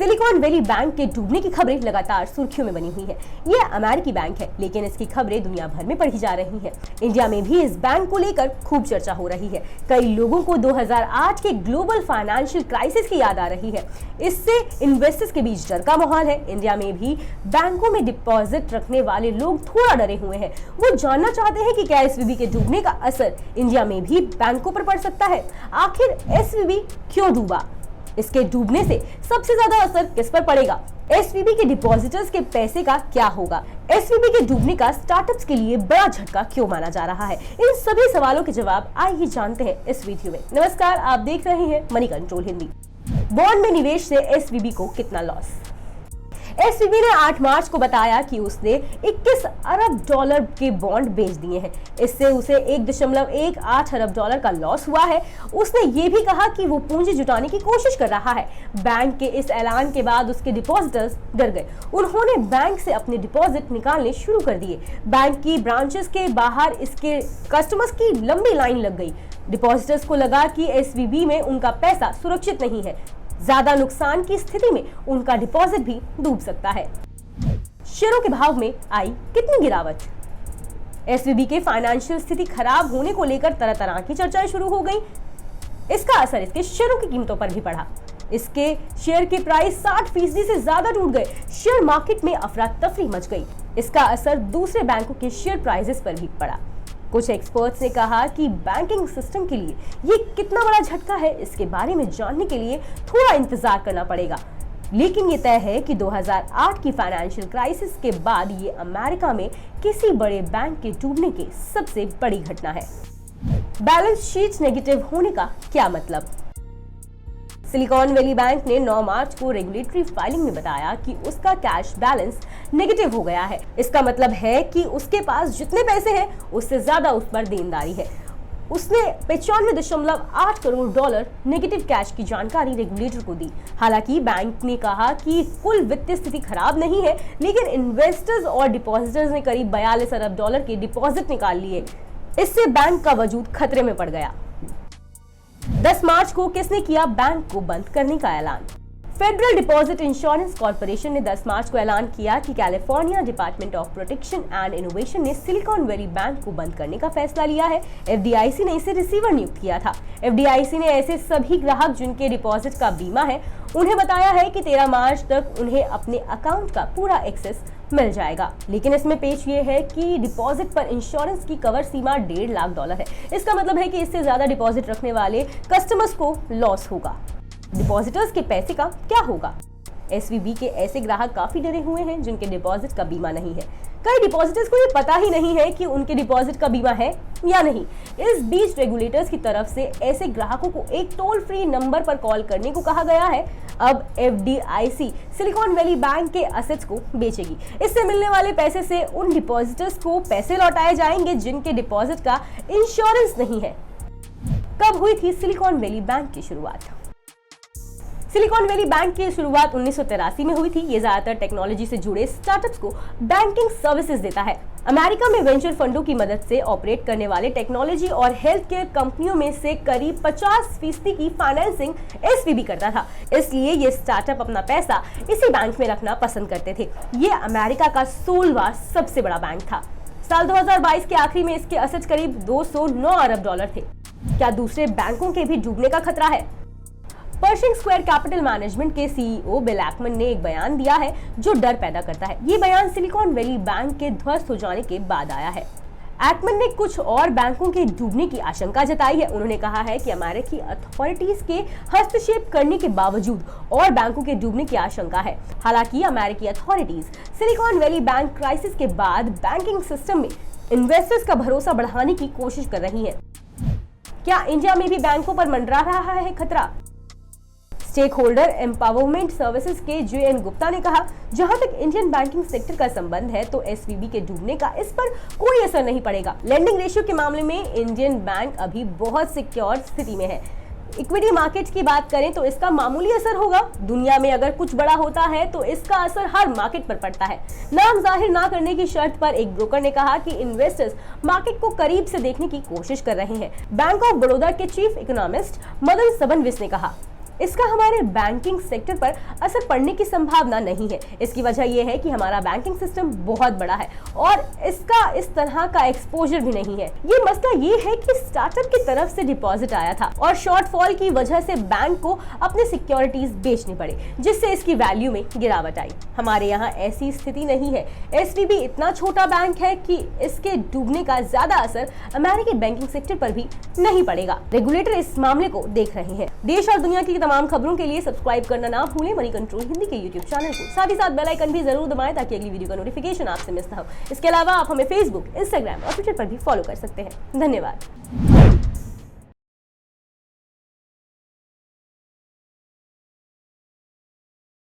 Silicon valley bank के डूबने की खबरें लगातार सुर्खियों में बनी हुई है। ये अमेरिकी बैंक है, लेकिन इसकी खबरें दुनिया भर में पढ़ी जा रही हैं। इंडिया में भी इस बैंक को लेकर खूब चर्चा हो रही है। कई लोगों को 2008 के ग्लोबल फाइनेंशियल क्राइसिस की याद आ रही है। इससे इन्वेस्टर्स के बीच डर का माहौल है। इंडिया में भी बैंकों में डिपॉजिट रखने वाले लोग थोड़ा डरे हुए हैं। वो जानना चाहते हैं कि क्या एसवीबी के डूबने का असर इंडिया में भी बैंकों पर पड़ सकता है। आखिर एसवीबी क्यों डूबा, इसके डूबने से सबसे ज्यादा असर किस पर पड़ेगा, एसवीबी के डिपॉजिटर्स के पैसे का क्या होगा, एसवीबी के डूबने का स्टार्टअप्स के लिए बड़ा झटका क्यों माना जा रहा है, इन सभी सवालों के जवाब आइए जानते हैं इस वीडियो में। नमस्कार, आप देख रहे हैं मनी कंट्रोल हिंदी। बॉन्ड में निवेश से एसवीबी को कितना लॉस। एसवीबी ने 8 मार्च को बताया कि उसने 21 अरब डॉलर के बॉन्ड बेच दिए हैं। इससे उसे 1.18 अरब डॉलर का लॉस हुआ है। उसने ये भी कहा कि वो पूंजी जुटाने की कोशिश कर रहा है। बैंक के इस ऐलान के बाद उसके डिपॉजिटर्स डर गए। उन्होंने बैंक से अपने डिपॉजिट निकालने शुरू कर दिए। बैंक की ब्रांचेस के बाहर इसके कस्टमर्स की लंबी लाइन लग गई। डिपॉजिटर्स को लगा कि एसवीबी में उनका पैसा सुरक्षित नहीं है। ज्यादा नुकसान की स्थिति में उनका डिपॉजिट भी डूब सकता है। शेयरों के भाव में आई कितनी गिरावट। एसवीबी के फाइनेंशियल स्थिति खराब होने को लेकर तरह तरह की चर्चाएं शुरू हो गई। इसका असर इसके शेयरों की कीमतों पर भी पड़ा। इसके शेयर के प्राइस 60% से ज्यादा टूट गए। शेयर मार्केट में अफरा तफरी मच गई। इसका असर दूसरे बैंकों के शेयर प्राइसेस पर भी पड़ा। कुछ एक्सपर्ट्स ने कहा कि बैंकिंग सिस्टम के लिए ये कितना बड़ा झटका है, इसके बारे में जानने के लिए थोड़ा इंतजार करना पड़ेगा। लेकिन ये तय है कि 2008 की फाइनेंशियल क्राइसिस के बाद ये अमेरिका में किसी बड़े बैंक के डूबने की सबसे बड़ी घटना है। बैलेंस शीट नेगेटिव होने का क्या मतलब। सिलिकॉन वैली बैंक ने 9 मार्च को रेगुलेटरी फाइलिंग में बताया कि उसका कैश बैलेंस नेगेटिव हो गया है। इसका मतलब है कि उसके पास जितने पैसे हैं उससे ज्यादा उस पर देनदारी है। उसने 95.8 करोड़ डॉलर नेगेटिव कैश की जानकारी रेगुलेटर को दी। हालांकि बैंक ने कहा कि कुल वित्तीय स्थिति खराब नहीं है, लेकिन इन्वेस्टर्स और डिपॉजिटर्स ने करीब 42 अरब डॉलर के डिपॉजिट निकाल लिए। इससे बैंक का वजूद खतरे में पड़ गया। 10 मार्च को किसने किया बैंक को बंद करने का ऐलान। फेडरल डिपॉजिट इंश्योरेंस कॉर्पोरेशन ने 10 मार्च को ऐलान किया कि California department of protection and innovation ने सिलिकॉन वैली बैंक को बंद करने का फैसला लिया है। एफडीआईसी ने इसे रिसीवर नियुक्त किया था। एफडीआईसी ने ऐसे सभी ग्राहक जिनके डिपॉजिट का बीमा है, उन्हें बताया है कि 13 मार्च तक उन्हें अपने अकाउंट का पूरा एक्सेस मिल जाएगा। लेकिन इसमें पेश ये है कि डिपॉजिट पर इंश्योरेंस की कवर सीमा 1.5 लाख डॉलर है। इसका मतलब है कि इससे ज्यादा डिपॉजिट रखने वाले कस्टमर्स को लॉस होगा। डिपॉजिटर्स के पैसे का क्या होगा। एसवीबी के ऐसे ग्राहक काफी डरे हुए हैं जिनके डिपॉजिट का बीमा नहीं है। कई डिपॉजिटर्स को ये पता ही नहीं है कि उनके डिपॉजिट का बीमा है या नहीं। इस बीच रेगुलेटर्स की तरफ से ऐसे ग्राहकों को एक टोल फ्री नंबर पर कॉल करने को कहा गया है। अब एफडीआईसी सिलिकॉन वैली बैंक के असेट्स को बेचेगी। इससे मिलने वाले पैसे से उन डिपॉजिटर्स को पैसे लौटाए जाएंगे जिनके डिपॉजिट का इंश्योरेंस नहीं है। कब हुई थी सिलिकॉन वैली बैंक की शुरुआत। सिलिकॉन वैली बैंक की शुरुआत 1983 में हुई थी। ये ज्यादातर टेक्नोलॉजी से जुड़े स्टार्टअप्स को बैंकिंग सर्विसेज देता है। अमेरिका में वेंचर फंडों की मदद से ऑपरेट करने वाले टेक्नोलॉजी और हेल्थ केयर कंपनियों में से करीब 50% की फाइनेंसिंग एसवीबी करता था। इसलिए ये स्टार्टअप अपना पैसा इसी बैंक में रखना पसंद करते थे। ये अमेरिका का 16वां सबसे बड़ा बैंक था। साल 2022 के आखिरी में इसके असेट्स करीब 209 अरब डॉलर थे। क्या दूसरे बैंकों के भी डूबने का खतरा है। पर्शिंग स्क्वायर कैपिटल मैनेजमेंट के सीईओ बिल एकमन ने एक बयान दिया है जो डर पैदा करता है। ये बयान सिलिकॉन वैली बैंक के ध्वस्त हो जाने के बाद आया है। एकमन ने कुछ और बैंकों के डूबने की आशंका जताई है। उन्होंने कहा है कि अमेरिकी अथॉरिटीज के हस्तक्षेप करने के बावजूद और बैंकों के डूबने की आशंका है। हालांकि अमेरिकी authorities silicon valley bank crisis के बाद बैंकिंग सिस्टम में इन्वेस्टर्स का भरोसा बढ़ाने की कोशिश कर रही है। क्या इंडिया में भी बैंकों पर मंडरा रहा है खतरा। स्टेक होल्डर एम्पावरमेंट सर्विसेज के जे.एन. गुप्ता ने कहा, जहां तक इंडियन बैंकिंग सेक्टर का संबंध है तो एसवीबी के डूबने का इस पर कोई असर नहीं पड़ेगा। लेंडिंग रेशियो के मामले में इंडियन बैंक अभी बहुत सिक्योर स्थिति में है। इक्विटी मार्केट की बात करें तो इसका मामूली असर होगा। दुनिया में अगर कुछ बड़ा होता है तो इसका असर हर मार्केट पर पड़ता है। नाम जाहिर ना करने की शर्त पर एक ब्रोकर ने कहा कि इन्वेस्टर्स मार्केट को करीब से देखने की कोशिश कर रहे हैं। बैंक ऑफ बड़ौदा के चीफ इकोनॉमिस्ट मदन सबनविस ने कहा, इसका हमारे बैंकिंग सेक्टर पर असर पड़ने की संभावना नहीं है। इसकी वजह यह है कि हमारा बैंकिंग सिस्टम बहुत बड़ा है और इसका इस तरह का एक्सपोजर भी नहीं है। ये मसला ये है कि स्टार्टअप की तरफ से डिपॉजिट आया था और शॉर्टफॉल की वजह से बैंक को अपने सिक्योरिटीज बेचने पड़े, जिससे इसकी वैल्यू में गिरावट आई। हमारे यहाँ ऐसी स्थिति नहीं है। एसवीबी इतना छोटा बैंक है कि इसके डूबने का ज्यादा असर अमेरिकी बैंकिंग सेक्टर पर भी नहीं पड़ेगा। रेगुलेटर इस मामले को देख रहे हैं। देश और दुनिया की तमाम खबरों के लिए सब्सक्राइब करना ना भूलें मनी कंट्रोल हिंदी के यूट्यूब चैनल को। साथ ही साथ बेल आइकन भी जरूर दबाएं ताकि अगली वीडियो का नोटिफिकेशन आपसे मिस ना हो। इसके अलावा आप हमें फेसबुक, इंस्टाग्राम और ट्विटर पर भी फॉलो कर सकते हैं। धन्यवाद।